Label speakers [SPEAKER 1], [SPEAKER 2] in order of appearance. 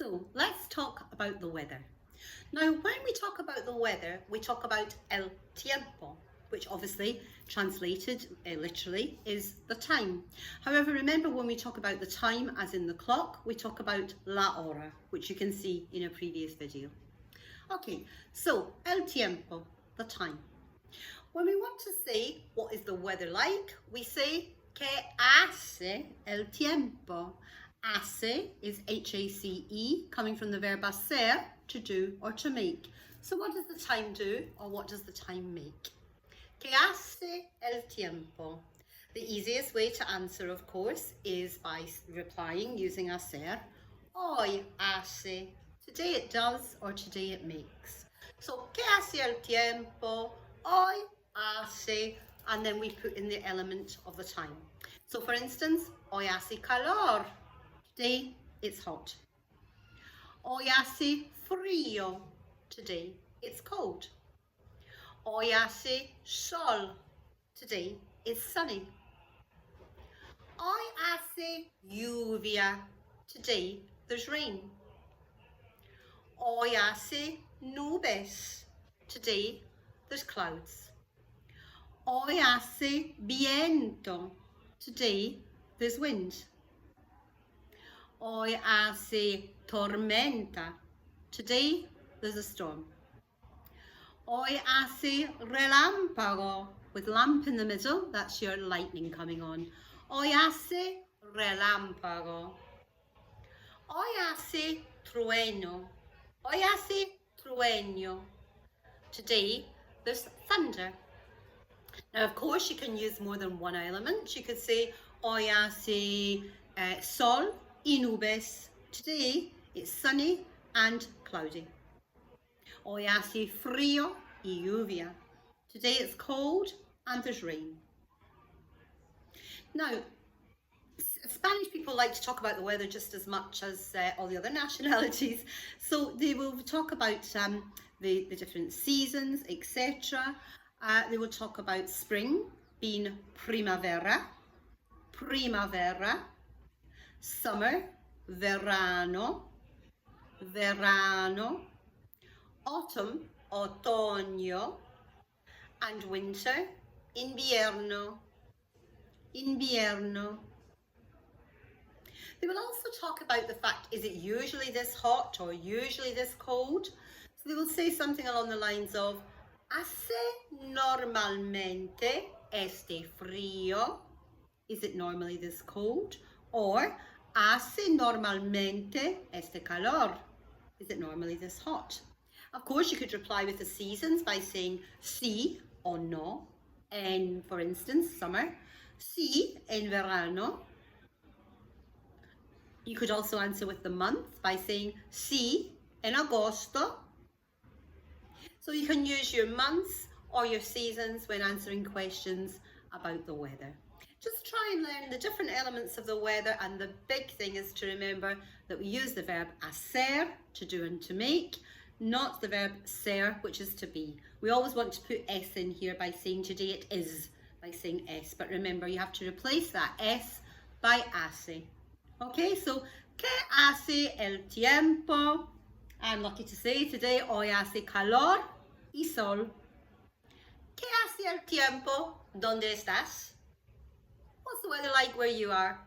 [SPEAKER 1] So let's talk about the weather. Now, when we talk about the weather, we talk about el tiempo, which obviously translated literally is the time. However, remember when we talk about the time as in the clock, we talk about la hora, which you can see in a previous video. Okay, so el tiempo, the time. When we want to say what is the weather like, we say que hace el tiempo. Hace is H-A-C-E, coming from the verb hacer, to do or to make. So what does the time do, or what does the time make? Que hace el tiempo. The easiest way to answer, of course, is by replying using hacer. Hoy hace. Today it does, or today it makes. So, que hace el tiempo. Hoy hace. And then we put in the element of the time. So, for instance, hoy hace calor. Today it's hot. Hoy hace frío. Today it's cold. Hoy hace sol. Today it's sunny. Hoy hace lluvia. Today there's rain. Hoy hace nubes. Today there's clouds. Hoy hace viento. Today there's wind. Hoy hace tormenta. Today there's a storm. Hoy hace relámpago, with lamp in the middle, that's your lightning coming on. Hoy hace relámpago. Hoy hace trueno. Hoy hace trueno. Today there's thunder. Now, of course, you can use more than one element. You could say hoy hace sol y nubes. Today it's sunny and cloudy. Hoy hace frío y lluvia. Today it's cold and there's rain. Now, Spanish people like to talk about the weather just as much as all the other nationalities. So they will talk about the different seasons, etc. They will talk about spring being primavera, summer, verano, autumn, otoño, and winter, invierno. They will also talk about the fact, is it usually this hot or usually this cold? So they will say something along the lines of, hace normalmente este frío? Is it normally this cold? Or, hace normalmente este calor? Is it normally this hot? Of course, you could reply with the seasons by saying sí or no. En, for instance, summer. Sí en verano. You could also answer with the month by saying sí en agosto. So you can use your months or your seasons when answering questions about the weather. Just try and learn the different elements of the weather, and the big thing is to remember that we use the verb hacer, to do and to make, not the verb ser, which is to be. We always want to put s in here by saying today it is, by saying s, but remember you have to replace that s by hace. Okay, so ¿qué hace el tiempo? I'm lucky to say today hoy hace calor y sol. ¿Qué hace el tiempo? ¿Dónde estás? What's the weather like where you are?